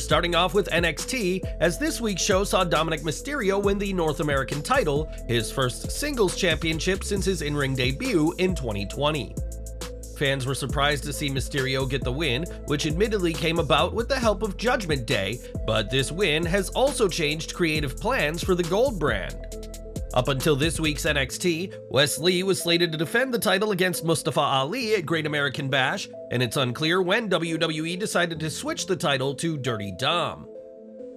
We're starting off with NXT, as this week's show saw Dominic Mysterio win the North American title, his first singles championship since his in-ring debut in 2020. Fans were surprised to see Mysterio get the win, which admittedly came about with the help of Judgment Day, but this win has also changed creative plans for the Gold brand. Up until this week's NXT, Wes Lee was slated to defend the title against Mustafa Ali at Great American Bash, and it's unclear when WWE decided to switch the title to Dirty Dom.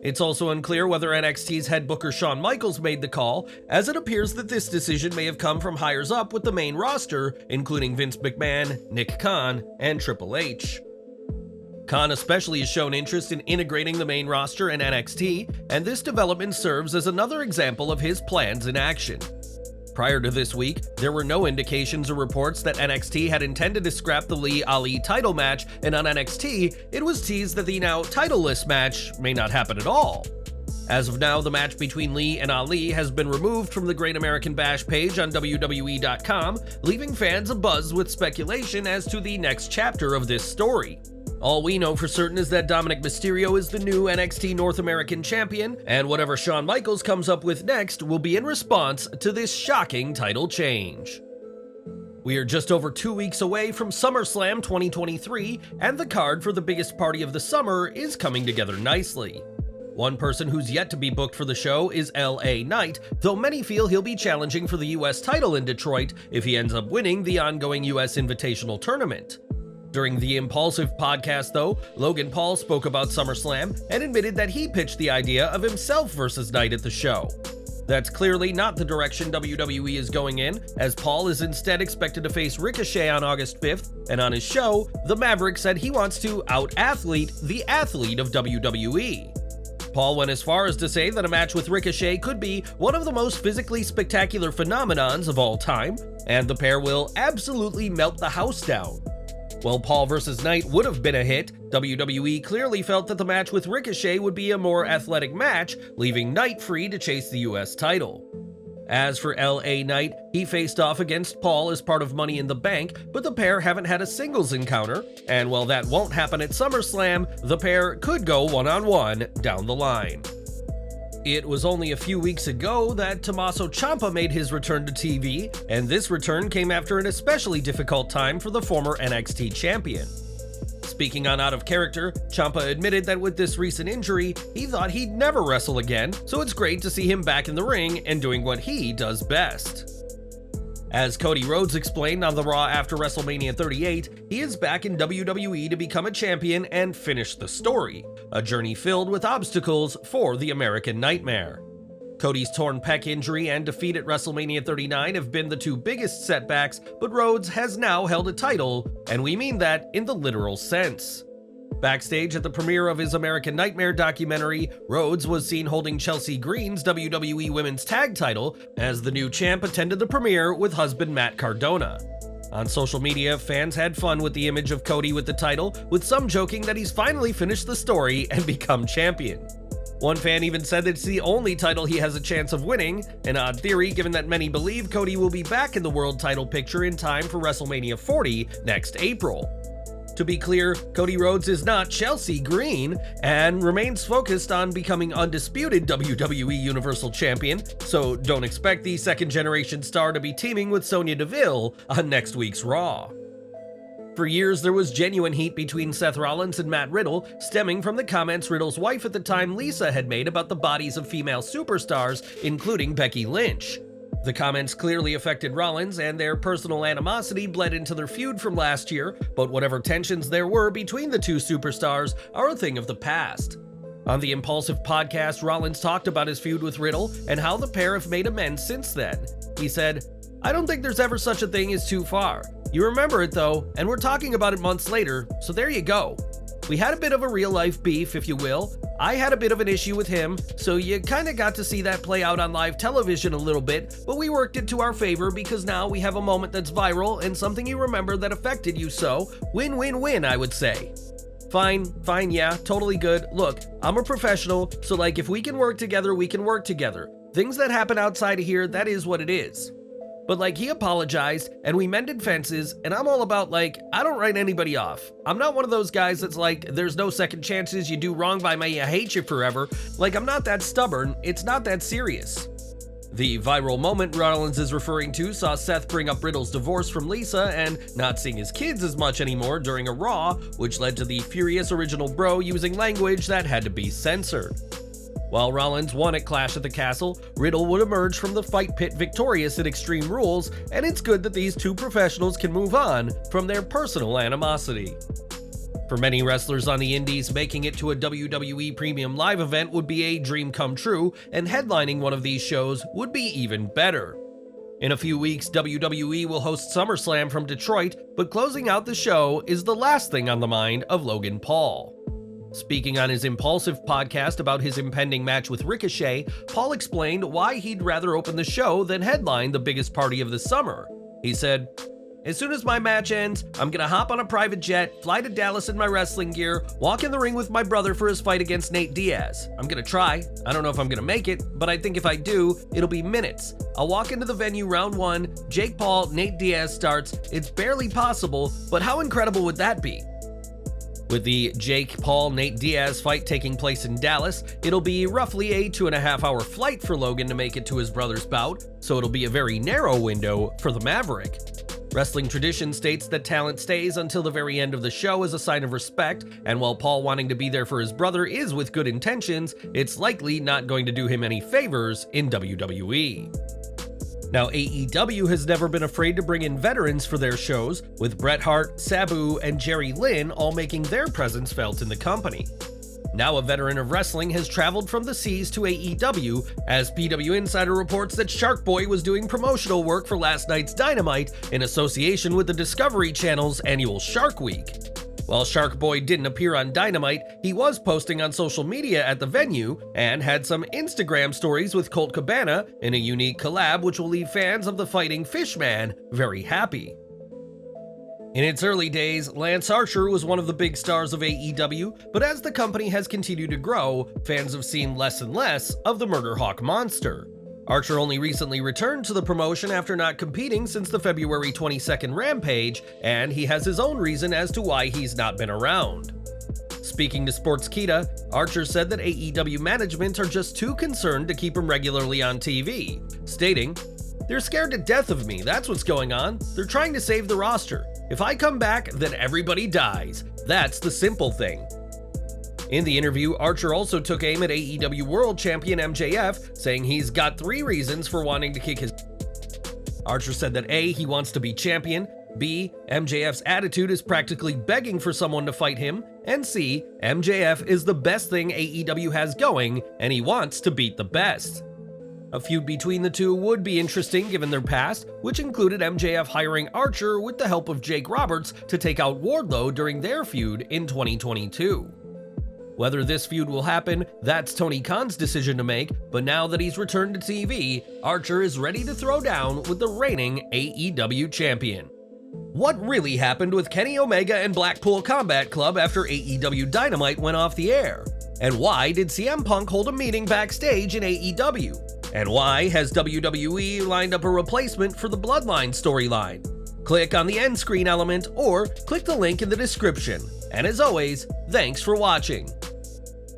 It's also unclear whether NXT's head booker Shawn Michaels made the call, as it appears that this decision may have come from higher up with the main roster, including Vince McMahon, Nick Khan, and Triple H. Khan especially has shown interest in integrating the main roster in NXT, and this development serves as another example of his plans in action. Prior to this week, there were no indications or reports that NXT had intended to scrap the Lee-Ali title match, and on NXT, it was teased that the now titleless match may not happen at all. As of now, the match between Lee and Ali has been removed from the Great American Bash page on WWE.com, leaving fans abuzz with speculation as to the next chapter of this story. All we know for certain is that Dominic Mysterio is the new NXT North American Champion, and whatever Shawn Michaels comes up with next will be in response to this shocking title change. We are just over 2 weeks away from SummerSlam 2023, and the card for the biggest party of the summer is coming together nicely. One person who's yet to be booked for the show is LA Knight, though many feel he'll be challenging for the US title in Detroit if he ends up winning the ongoing US Invitational Tournament. During the Impulsive podcast, though, Logan Paul spoke about SummerSlam and admitted that he pitched the idea of himself versus Knight at the show. That's clearly not the direction WWE is going in, as Paul is instead expected to face Ricochet on August 5th, and on his show, the Maverick said he wants to out-athlete the athlete of WWE. Paul went as far as to say that a match with Ricochet could be one of the most physically spectacular phenomenons of all time, and the pair will absolutely melt the house down. While Paul vs. Knight would have been a hit, WWE clearly felt that the match with Ricochet would be a more athletic match, leaving Knight free to chase the US title. As for LA Knight, he faced off against Paul as part of Money in the Bank, but the pair haven't had a singles encounter, and while that won't happen at SummerSlam, the pair could go one-on-one down the line. It was only a few weeks ago that Tommaso Ciampa made his return to TV, and this return came after an especially difficult time for the former NXT champion. Speaking on Out of Character, Ciampa admitted that with this recent injury, he thought he'd never wrestle again, so it's great to see him back in the ring and doing what he does best. As Cody Rhodes explained on the Raw after WrestleMania 38, he is back in WWE to become a champion and finish the story, a journey filled with obstacles for the American Nightmare. Cody's torn pec injury and defeat at WrestleMania 39 have been the two biggest setbacks, but Rhodes has now held a title, and we mean that in the literal sense. Backstage at the premiere of his American Nightmare documentary, Rhodes was seen holding Chelsea Green's WWE Women's Tag title as the new champ attended the premiere with husband Matt Cardona. On social media, fans had fun with the image of Cody with the title, with some joking that he's finally finished the story and become champion. One fan even said that it's the only title he has a chance of winning, an odd theory given that many believe Cody will be back in the world title picture in time for WrestleMania 40 next April. To be clear, Cody Rhodes is not Chelsea Green and remains focused on becoming undisputed WWE Universal Champion, so don't expect the second-generation star to be teaming with Sonya Deville on next week's Raw. For years, there was genuine heat between Seth Rollins and Matt Riddle, stemming from the comments Riddle's wife at the time, Lisa, had made about the bodies of female superstars, including Becky Lynch. The comments clearly affected Rollins, and their personal animosity bled into their feud from last year, but whatever tensions there were between the two superstars are a thing of the past. On the Impulsive podcast, Rollins talked about his feud with Riddle and how the pair have made amends since then. He said, "I don't think there's ever such a thing as too far. You remember it though, and we're talking about it months later, so there you go. We had a bit of a real-life beef, if you will. I had a bit of an issue with him, so you kinda got to see that play out on live television a little bit, but we worked it to our favor because now we have a moment that's viral and something you remember that affected you, so win-win-win, I would say." Fine, yeah, totally good. Look, I'm a professional, so like if we can work together, we can work together. Things that happen outside of here, that is what it is. But like, he apologized and we mended fences, and I'm all about like, I don't write anybody off. I'm not one of those guys that's like, there's no second chances, you do wrong by me, I hate you forever. Like, I'm not that stubborn, it's not that serious. The viral moment Rollins is referring to saw Seth bring up Riddle's divorce from Lisa and not seeing his kids as much anymore during a Raw, which led to the furious original bro using language that had to be censored. While Rollins won at Clash at the Castle, Riddle would emerge from the fight pit victorious at Extreme Rules, and it's good that these two professionals can move on from their personal animosity. For many wrestlers on the indies, making it to a WWE Premium Live event would be a dream come true, and headlining one of these shows would be even better. In a few weeks, WWE will host SummerSlam from Detroit, but closing out the show is the last thing on the mind of Logan Paul. Speaking on his Impulsive podcast about his impending match with Ricochet, Paul explained why he'd rather open the show than headline the biggest party of the summer. He said, "As soon as my match ends, I'm gonna hop on a private jet, fly to Dallas in my wrestling gear, walk in the ring with my brother for his fight against Nate Diaz. I'm gonna try. I don't know if I'm gonna make it, but I think if I do, it'll be minutes. I'll walk into the venue round 1, Jake Paul, Nate Diaz starts. It's barely possible, but how incredible would that be?" With the Jake Paul-Nate Diaz fight taking place in Dallas, it'll be roughly a 2.5-hour flight for Logan to make it to his brother's bout, so it'll be a very narrow window for the Maverick. Wrestling tradition states that talent stays until the very end of the show as a sign of respect, and while Paul wanting to be there for his brother is with good intentions, it's likely not going to do him any favors in WWE. Now, AEW has never been afraid to bring in veterans for their shows, with Bret Hart, Sabu, and Jerry Lynn all making their presence felt in the company. Now a veteran of wrestling has traveled from the seas to AEW, as PW Insider reports that Shark Boy was doing promotional work for last night's Dynamite in association with the Discovery Channel's annual Shark Week. While Shark Boy didn't appear on Dynamite, he was posting on social media at the venue and had some Instagram stories with Colt Cabana in a unique collab which will leave fans of the fighting Fishman very happy. In its early days, Lance Archer was one of the big stars of AEW, but as the company has continued to grow, fans have seen less and less of the Murder Hawk monster. Archer only recently returned to the promotion after not competing since the February 22nd Rampage, and he has his own reason as to why he's not been around. Speaking to Sportskeeda, Archer said that AEW management are just too concerned to keep him regularly on TV, stating, "They're scared to death of me, that's what's going on. They're trying to save the roster. If I come back, then everybody dies. That's the simple thing." In the interview, Archer also took aim at AEW World Champion MJF, saying he's got 3 reasons for wanting to kick his. Archer said that A, he wants to be champion, B, MJF's attitude is practically begging for someone to fight him, and C, MJF is the best thing AEW has going, and he wants to beat the best. A feud between the two would be interesting given their past, which included MJF hiring Archer with the help of Jake Roberts to take out Wardlow during their feud in 2022. Whether this feud will happen, that's Tony Khan's decision to make, but now that he's returned to TV, Archer is ready to throw down with the reigning AEW champion. What really happened with Kenny Omega and Blackpool Combat Club after AEW Dynamite went off the air? And why did CM Punk hold a meeting backstage in AEW? And why has WWE lined up a replacement for the Bloodline storyline? Click on the end screen element or click the link in the description. And as always, thanks for watching.